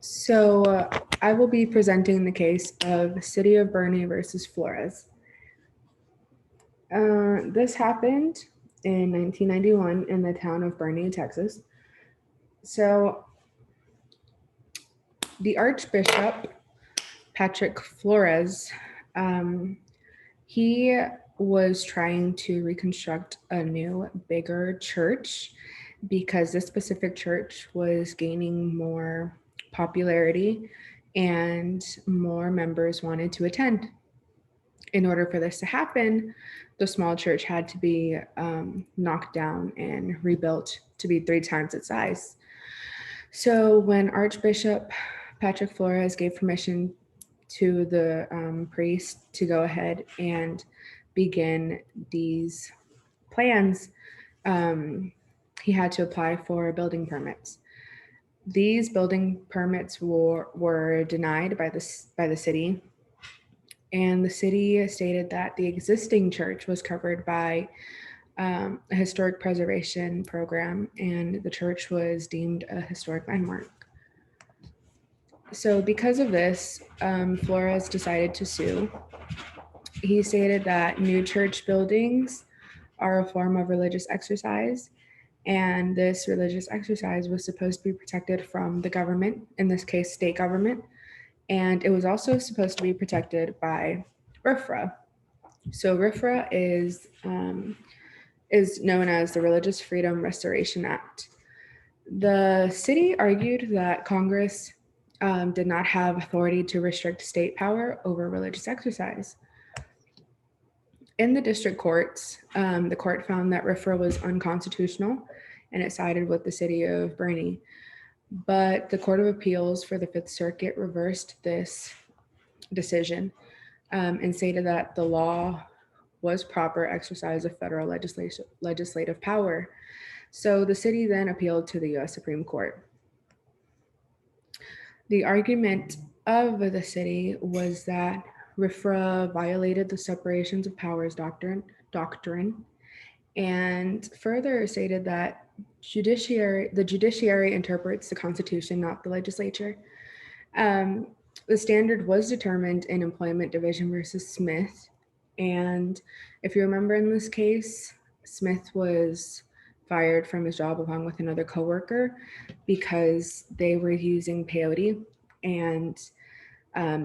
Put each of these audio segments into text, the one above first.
I will be presenting the case of City of Bernie versus Flores. This happened in 1991 in the town of Bernie, Texas. So, the Archbishop, Patrick Flores, he was trying to reconstruct a new, bigger church because this specific church was gaining more popularity and more members wanted to attend. In order for this to happen, the small church had to be knocked down and rebuilt to be 3 times its size. So when Archbishop Patrick Flores gave permission to the priest to go ahead and begin these plans, um, he had to apply for building permits. These building permits were denied by the city, and the city stated that the existing church was covered by a historic preservation program, and the church was deemed a historic landmark. So, because of this, Flores decided to sue. He stated that new church buildings are a form of religious exercise, and this religious exercise was supposed to be protected from the government, in this case, state government, and it was also supposed to be protected by RFRA. So RFRA is known as the Religious Freedom Restoration Act. The city argued that Congress did not have authority to restrict state power over religious exercise. In the district courts, the court found that RFRA was unconstitutional and it sided with the city of Bernie. But the Court of Appeals for the Fifth Circuit reversed this decision and stated that the law was proper exercise of federal legislative power. So the city then appealed to the US Supreme Court. The argument of the city was that RFRA violated the separations of powers doctrine and further stated that the judiciary interprets the Constitution, not the legislature. Um, the standard was determined in Employment Division versus Smith. And if you remember in this case, Smith was fired from his job along with another coworker because they were using peyote, and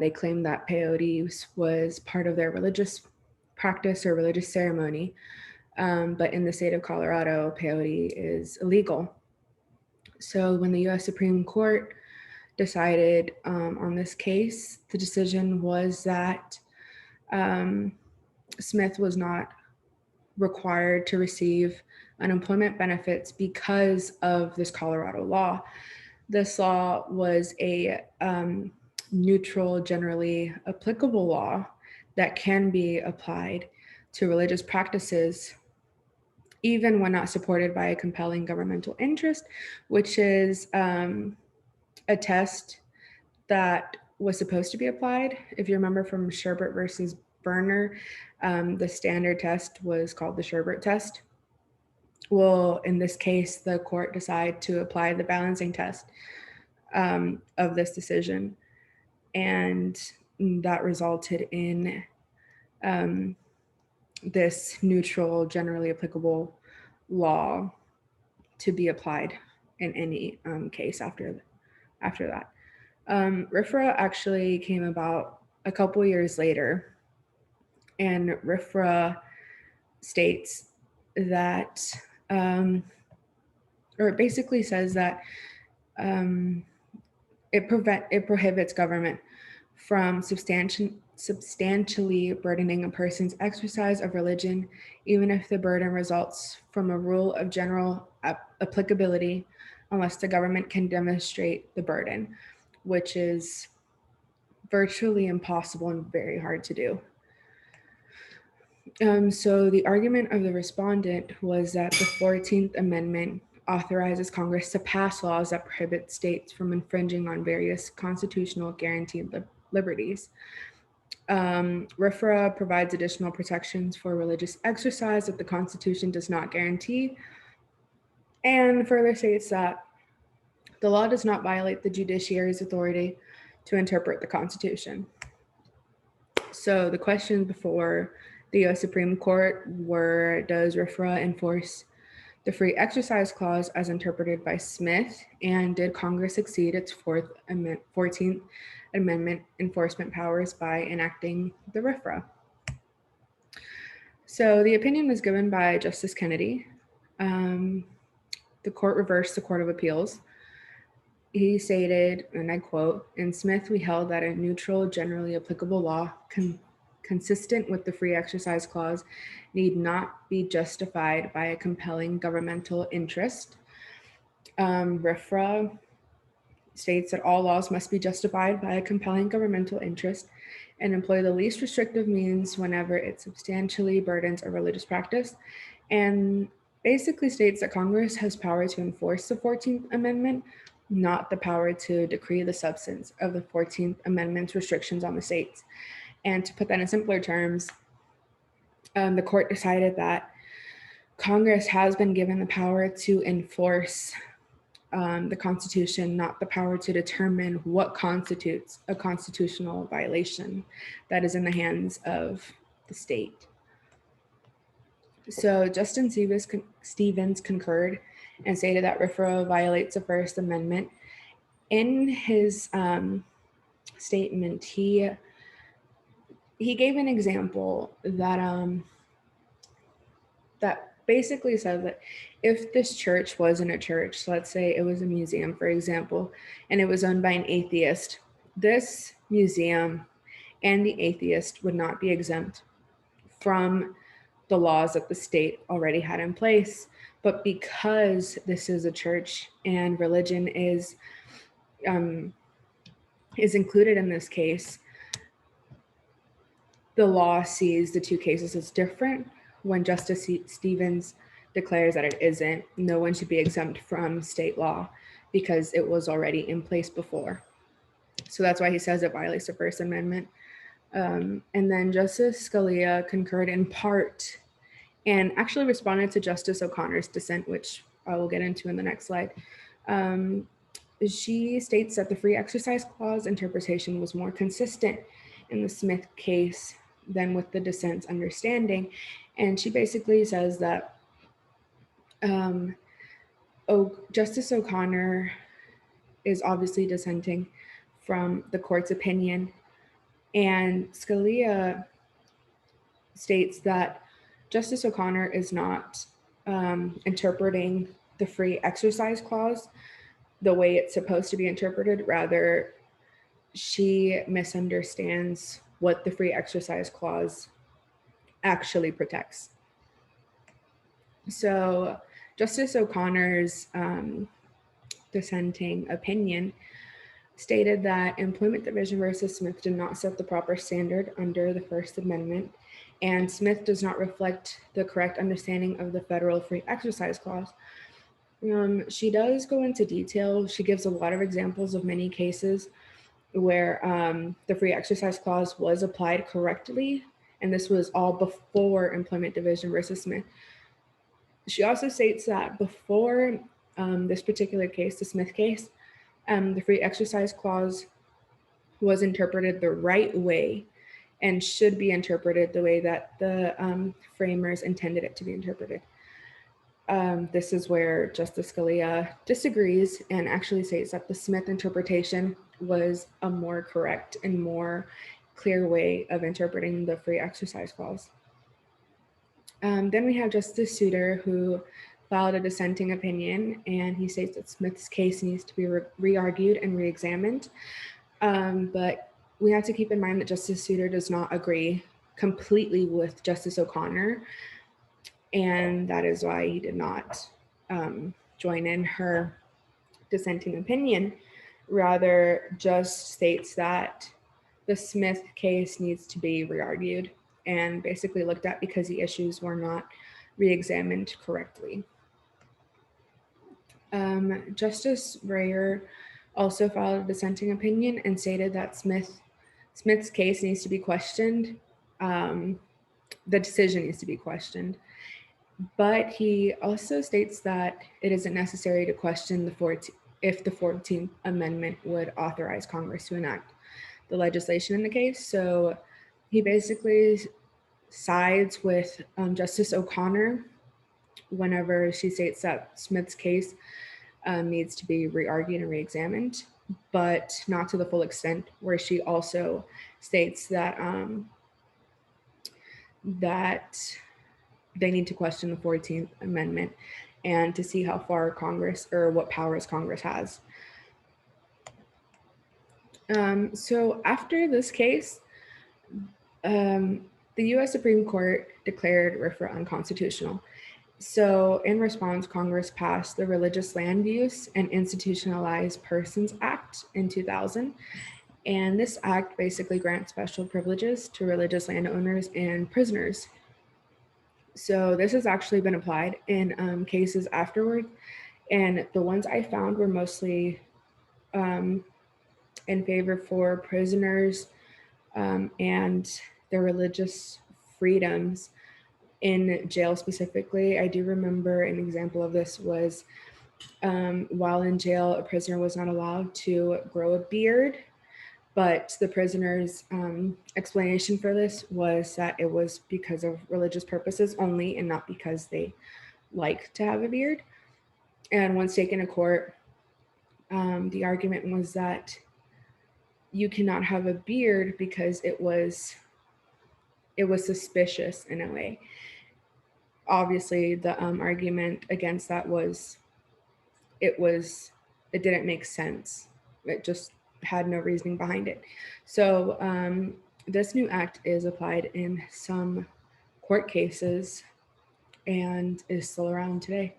they claimed that peyote was part of their religious practice or religious ceremony. But in the state of Colorado, peyote is illegal. So when the US Supreme Court decided on this case, the decision was that Smith was not required to receive unemployment benefits because of this Colorado law. This law was a neutral, generally applicable law that can be applied to religious practices, even when not supported by a compelling governmental interest, which is a test that was supposed to be applied. If you remember from Sherbert versus Berner, the standard test was called the Sherbert test. Well, in this case, the court decided to apply the balancing test of this decision, and that resulted in this neutral, generally applicable law to be applied in any case after that. RFRA actually came about a couple years later, and RFRA states that, or it basically says that it prohibits government from substantially burdening a person's exercise of religion, even if the burden results from a rule of general applicability, unless the government can demonstrate the burden, which is virtually impossible and very hard to do. So the argument of the respondent was that the 14th Amendment authorizes Congress to pass laws that prohibit states from infringing on various constitutional guaranteed liberties. RFRA provides additional protections for religious exercise that the Constitution does not guarantee, and further states that The law does not violate the judiciary's authority to interpret the Constitution. So the questions before the U.S. Supreme Court were, does RFRA enforce the Free Exercise Clause as interpreted by Smith, and did Congress exceed its 14th Amendment enforcement powers by enacting the RFRA? So the opinion was given by Justice Kennedy. The court reversed the Court of Appeals. He stated, and I quote, "In Smith, we held that a neutral, generally applicable law consistent with the Free Exercise Clause need not be justified by a compelling governmental interest." RFRA states that all laws must be justified by a compelling governmental interest and employ the least restrictive means whenever it substantially burdens a religious practice, and basically states that Congress has power to enforce the 14th Amendment, not the power to decree the substance of the 14th Amendment's restrictions on the states. And to put that in simpler terms, the court decided that Congress has been given the power to enforce the Constitution, not the power to determine what constitutes a constitutional violation. That is in the hands of the state. So Justice Stevens concurred and stated that RFRA violates the First Amendment. In his statement, he gave an example that that basically said that if this church wasn't a church, so let's say it was a museum, for example, and it was owned by an atheist, this museum and the atheist would not be exempt from the laws that the state already had in place. But because this is a church and religion is included in this case, the law sees the two cases as different. When Justice Stevens declares that it isn't, no one should be exempt from state law because it was already in place before. So that's why he says it violates the First Amendment. And then Justice Scalia concurred in part and actually responded to Justice O'Connor's dissent, which I will get into in the next slide. She states that the Free Exercise Clause interpretation was more consistent in the Smith case than with the dissent's understanding. And she basically says that Justice O'Connor is obviously dissenting from the court's opinion, and Scalia states that Justice O'Connor is not interpreting the Free Exercise Clause the way it's supposed to be interpreted. Rather, she misunderstands what the Free Exercise Clause actually protects. So Justice O'Connor's dissenting opinion stated that Employment Division versus Smith did not set the proper standard under the First Amendment, and Smith does not reflect the correct understanding of the federal Free Exercise Clause. She does go into detail. She gives a lot of examples of many cases where the Free Exercise Clause was applied correctly, and this was all before Employment Division versus Smith. She also states that before this particular case, the Smith case, the Free Exercise Clause was interpreted the right way and should be interpreted the way that the framers intended it to be interpreted. This is where Justice Scalia disagrees and actually states that the Smith interpretation was a more correct and more clear way of interpreting the Free Exercise Clause. Then we have Justice Souter, who filed a dissenting opinion, and he states that Smith's case needs to be re-argued and re-examined. But we have to keep in mind that Justice Souter does not agree completely with Justice O'Connor, and that is why he did not join in her dissenting opinion. Rather, just states that the Smith case needs to be re-argued and basically looked at because the issues were not re-examined correctly. Justice Breyer also filed a dissenting opinion and stated that Smith's case needs to be questioned. The decision needs to be questioned. But he also states that it isn't necessary to question the if the 14th Amendment would authorize Congress to enact the legislation in the case. So he basically sides with Justice O'Connor whenever she states that Smith's case needs to be re-argued and re-examined, but not to the full extent, where she also states that that they need to question the 14th Amendment and to see how far Congress or what powers Congress has. So after this case, the U.S. Supreme Court declared RFRA unconstitutional. So in response, Congress passed the Religious Land Use and Institutionalized Persons Act in 2000. And this act basically grants special privileges to religious landowners and prisoners. So this has actually been applied in cases afterward. And the ones I found were mostly in favor for prisoners and their religious freedoms in jail specifically. I do remember an example of this was while in jail, a prisoner was not allowed to grow a beard, but the prisoner's explanation for this was that it was because of religious purposes only and not because they like to have a beard. And once taken to court, the argument was that you cannot have a beard because it was suspicious in a way. Obviously, the argument against that was it didn't make sense. It just had no reasoning behind it. So this new act is applied in some court cases and is still around today.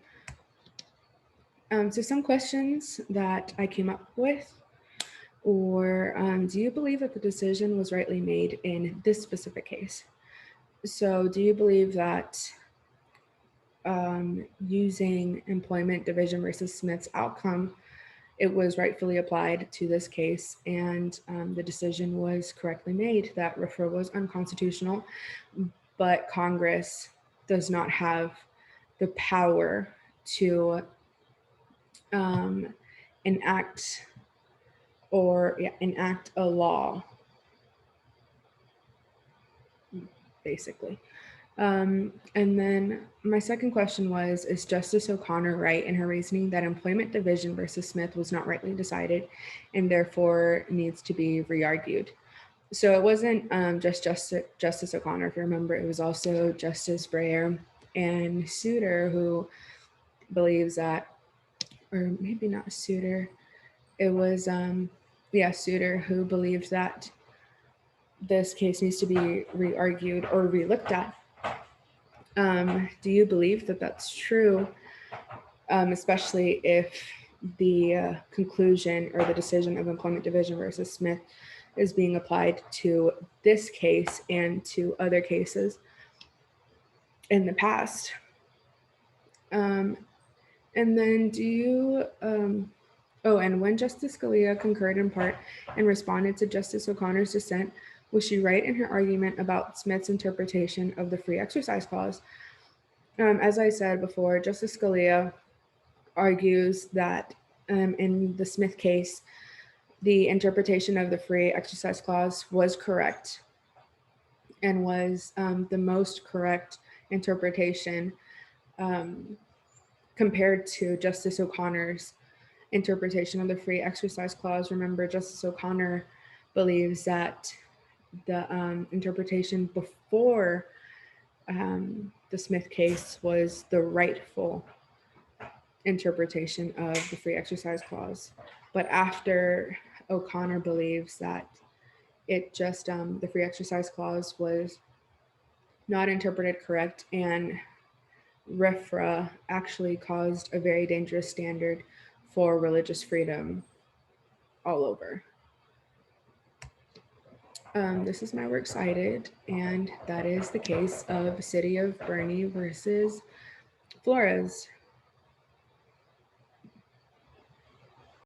So some questions that I came up with, or do you believe that the decision was rightly made in this specific case? So do you believe that using employment division versus Smith's outcome, it was rightfully applied to this case and the decision was correctly made that RFRA was unconstitutional, but Congress does not have the power to enact a law, basically. And then my second question was, is Justice O'Connor right in her reasoning that employment division versus Smith was not rightly decided and therefore needs to be re-argued? So it wasn't just Justice O'Connor, if you remember, it was also Justice Breyer and Souter who believes that, or maybe not Souter, it was, Souter who believed that this case needs to be re-argued or re-looked at. Do you believe that that's true, especially if the conclusion or the decision of employment division versus Smith is being applied to this case and to other cases in the past? And then do you, and when Justice Scalia concurred in part and responded to Justice O'Connor's dissent, was she right in her argument about Smith's interpretation of the Free Exercise Clause? As I said before, Justice Scalia argues that in the Smith case, the interpretation of the Free Exercise Clause was correct and was the most correct interpretation compared to Justice O'Connor's interpretation of the Free Exercise Clause. Remember, Justice O'Connor believes that the interpretation before the Smith case was the rightful interpretation of the Free Exercise Clause. But after, O'Connor believes that it just, the Free Exercise Clause was not interpreted correct, and RFRA actually caused a very dangerous standard for religious freedom all over. This is my works cited, and that is the case of City of Boerne versus Flores.